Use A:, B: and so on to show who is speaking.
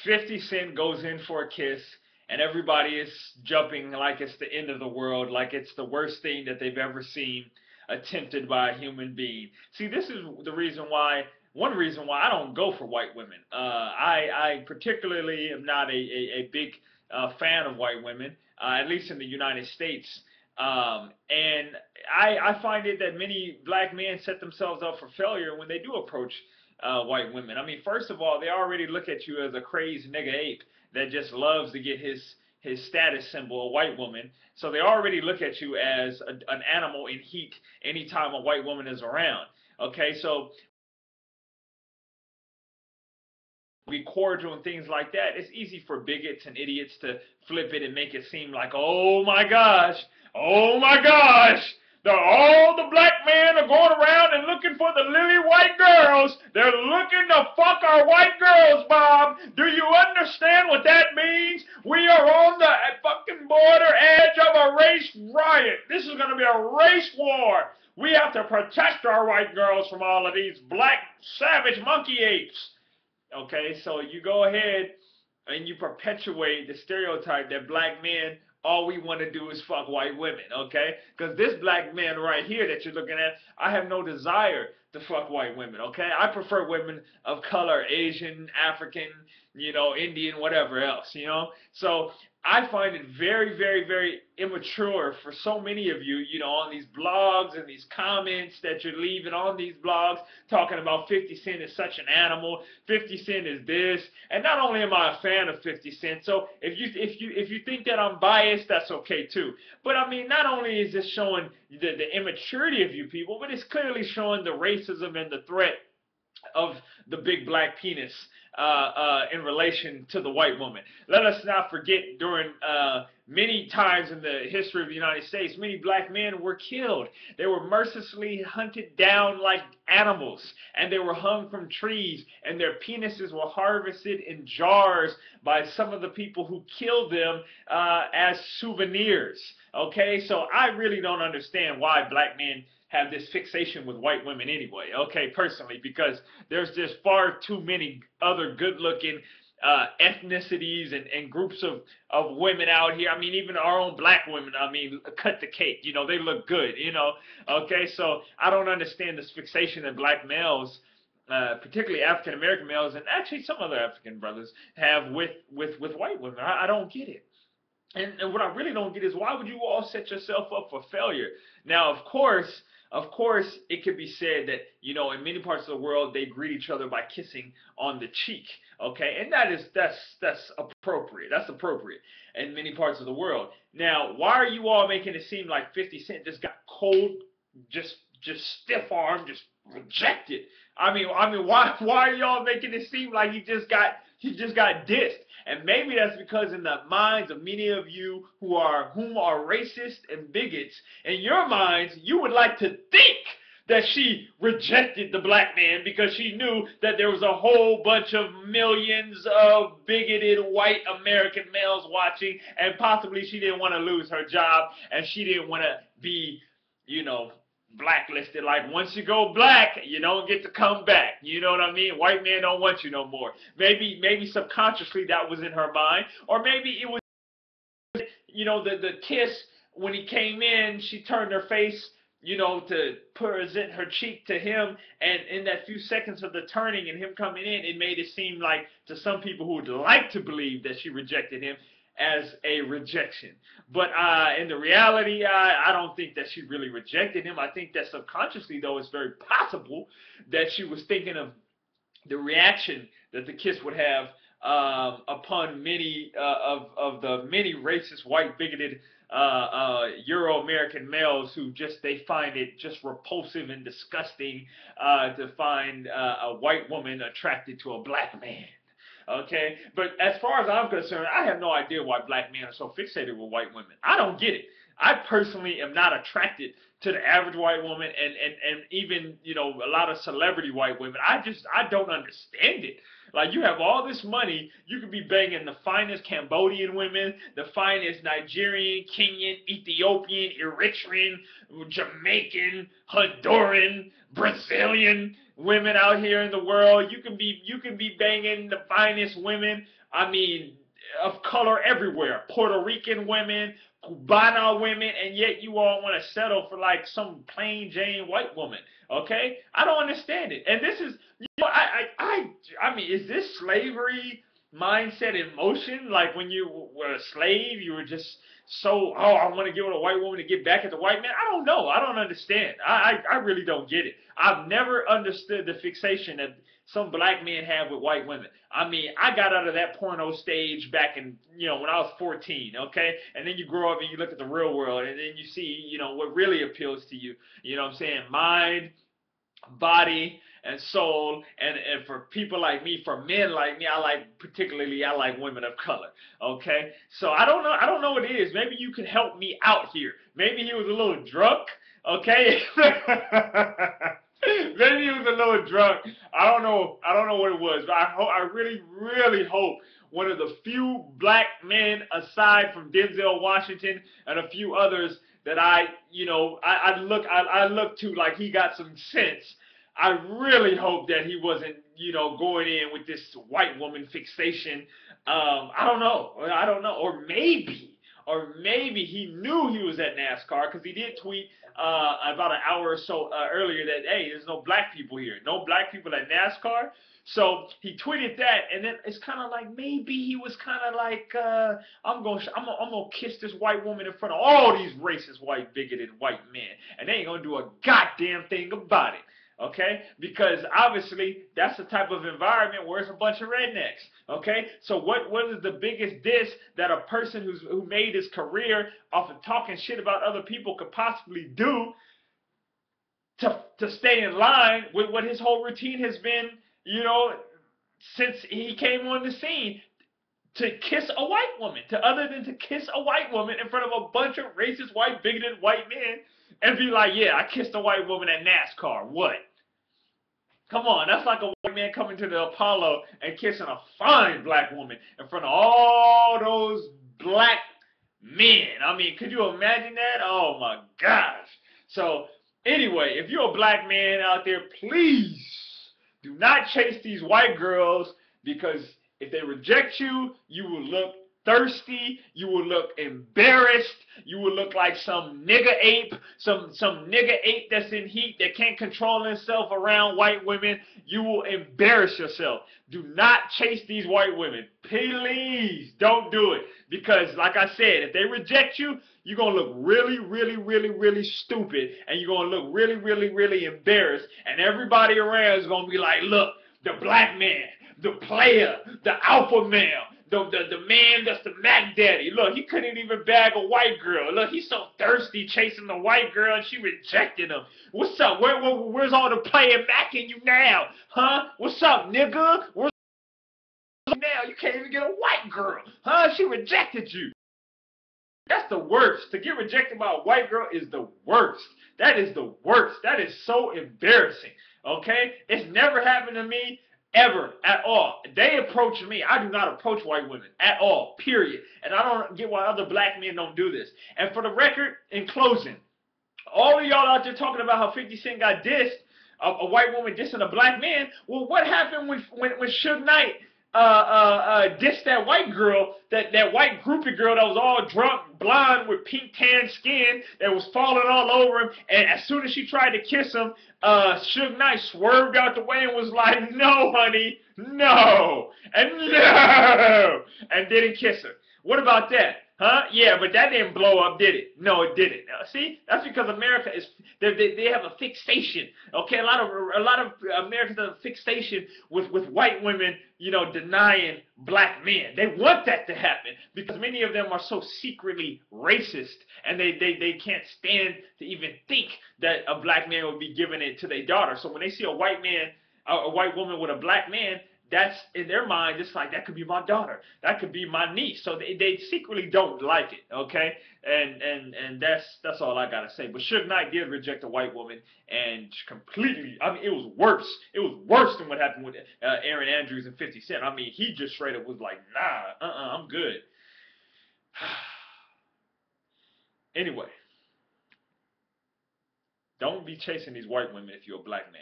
A: 50 Cent goes in for a kiss, and everybody is jumping like it's the end of the world, like it's the worst thing that they've ever seen attempted by a human being. See, this is the reason why. One reason why I don't go for white women. I particularly am not a big fan of white women, at least in the United States. And I find it that many black men set themselves up for failure when they do approach white women. I mean, first of all, they already look at you as a crazed nigga ape that just loves to get his status symbol, a white woman. So they already look at you as an animal in heat anytime a white woman is around. Okay, so be cordial and things like that, it's easy for bigots and idiots to flip it and make it seem like, oh my gosh, all the black men are going around and looking for the lily white girls. They're looking to fuck our white girls, Bob. Do you understand what that means? We are on the fucking border edge of a race riot. This is going to be a race war. We have to protect our white girls from all of these black savage monkey apes. Okay, so you go ahead and you perpetuate the stereotype that black men, all we want to do is fuck white women, okay? Because this black man right here that you're looking at, I have no desire to fuck white women, okay? I prefer women of color, Asian, African, Indian, whatever else, So I find it very, very, very immature for so many of you, on these blogs and these comments that you're leaving on these blogs talking about 50 Cent is such an animal, 50 Cent is this, and not only am I a fan of 50 Cent, so if you think that I'm biased, that's okay too. But I mean, not only is this showing the immaturity of you people, but it's clearly showing the racism and the threat of the big black penis in relation to the white woman. Let us not forget during many times in the history of the United States, many black men were killed. They were mercilessly hunted down like animals, and they were hung from trees, and their penises were harvested in jars by some of the people who killed them as souvenirs. Okay, so I really don't understand why black men have this fixation with white women anyway, okay, personally, because there's just far too many other good-looking ethnicities and groups of women out here. I mean, even our own black women, I mean, cut the cake, they look good, okay, so I don't understand this fixation that black males, particularly African American males, and actually some other African brothers have with white women. I don't get it. And what I really don't get is why would you all set yourself up for failure? Now, of course, it could be said that, in many parts of the world, they greet each other by kissing on the cheek. Okay, and that's appropriate. That's appropriate in many parts of the world. Now, why are you all making it seem like 50 Cent just got cold, just stiff arm, just rejected? I mean, why are y'all making it seem like he just got dissed? And maybe that's because in the minds of many of you whom are racist and bigots, in your minds, you would like to think that she rejected the black man because she knew that there was a whole bunch of millions of bigoted white American males watching, and possibly she didn't want to lose her job, and she didn't want to be, you know, blacklisted. Like, once you go black, you don't get to come back. You know what I mean? White men don't want you no more. Maybe subconsciously that was in her mind, or maybe it was, the kiss when he came in. She turned her face, to present her cheek to him, and in that few seconds of the turning and him coming in, it made it seem like, to some people who would like to believe that she rejected him, as a rejection. But in the reality, I don't think that she really rejected him. I think that subconsciously, though, it's very possible that she was thinking of the reaction that the kiss would have upon many of the many racist, white, bigoted Euro-American males who they find it just repulsive and disgusting to find a white woman attracted to a black man. Okay, but as far as I'm concerned, I have no idea why black men are so fixated with white women. I don't get it. I personally am not attracted to the average white woman and even, you know, a lot of celebrity white women. I don't understand it. Like, you have all this money, you could be banging the finest Cambodian women, the finest Nigerian, Kenyan, Ethiopian, Eritrean, Jamaican, Honduran, Brazilian women out here in the world. You can be banging the finest women. I mean, of color everywhere. Puerto Rican women, Cubana women, and yet you all want to settle for like some plain Jane white woman. Okay, I don't understand it. And this is, you know, I mean, is this slavery mindset in motion? Like, when you were a slave, you were just so, oh, I want to get with a white woman to get back at the white man. I don't know. I don't understand. I really don't get it. I've never understood the fixation that some black men have with white women. I mean, I got out of that porno stage back in, you know, when I was 14, okay? And then you grow up and you look at the real world, and then you see, you know, what really appeals to you. You know what I'm saying? Mind, body, and soul. And for people like me, for men like me, I like women of color. Okay? So I don't know what it is. Maybe you can help me out here. Maybe he was a little drunk, okay? Maybe he was a little drunk. I don't know what it was, but I really hope one of the few black men, aside from Denzel Washington and a few others, that I look to, like he got some sense. I really hope that he wasn't, you know, going in with this white woman fixation. I don't know. Or maybe he knew he was at NASCAR, because he did tweet about an hour or so earlier that, hey, there's no black people here, no black people at NASCAR. So he tweeted that, and then it's kind of like, maybe he was kind of like, I'm gonna kiss this white woman in front of all these racist, white, bigoted white men, and they ain't gonna do a goddamn thing about it. Okay, because obviously that's the type of environment where it's a bunch of rednecks. Okay, so what is the biggest diss that a person who made his career off of talking shit about other people could possibly do to stay in line with what his whole routine has been, you know, since he came on the scene? To kiss a white woman, other than to kiss a white woman in front of a bunch of racist, white, bigoted white men, and be like, yeah, I kissed a white woman at NASCAR. What? Come on, that's like a white man coming to the Apollo and kissing a fine black woman in front of all those black men. I mean, could you imagine that? Oh my gosh. So anyway, if you're a black man out there, please do not chase these white girls, because if they reject you, you will look thirsty, you will look embarrassed, you will look like some nigga ape, some nigga ape that's in heat that can't control himself around white women. You will embarrass yourself. Do not chase these white women. Please don't do it. Because like I said, if they reject you, you're going to look really stupid, and you're going to look really embarrassed, and everybody around is going to be like, look, the black man, the player, the alpha male, the man that's the Mac Daddy. Look, he couldn't even bag a white girl. Look, he's so thirsty chasing the white girl, and she rejected him. What's up? Where's all the player Mac in you now? Huh? What's up, nigga? Where's now? You can't even get a white girl. Huh? She rejected you. That's the worst. To get rejected by a white girl is the worst. That is the worst. That is so embarrassing. Okay? It's never happened to me. Ever, at all. They approach me. I do not approach white women at all, period. And I don't get why other black men don't do this. And for the record, in closing, all of y'all out there talking about how 50 Cent got dissed, a white woman dissing a black man. Well, what happened when Suge Knight dissed that white girl, that white groupie girl that was all drunk, blonde with pink tan skin, that was falling all over him, and as soon as she tried to kiss him, Suge Knight swerved out the way and was like, no, honey, no, and didn't kiss her. What about that? Huh? Yeah, but that didn't blow up, did it? No, it didn't. See, that's because America is they have a fixation. Okay, a lot of Americans have a fixation with white women, you know, denying black men. They want that to happen because many of them are so secretly racist, and they can't stand to even think that a black man would be giving it to their daughter. So when they see a white woman with a black man, that's in their mind. It's like that could be my daughter, that could be my niece. So they secretly don't like it. Okay, and that's all I gotta say. But Suge Knight did reject a white woman and completely. I mean, it was worse. It was worse than what happened with Erin Andrews and 50 Cent. I mean, he just straight up was like, nah, I'm good. Anyway, don't be chasing these white women if you're a black man.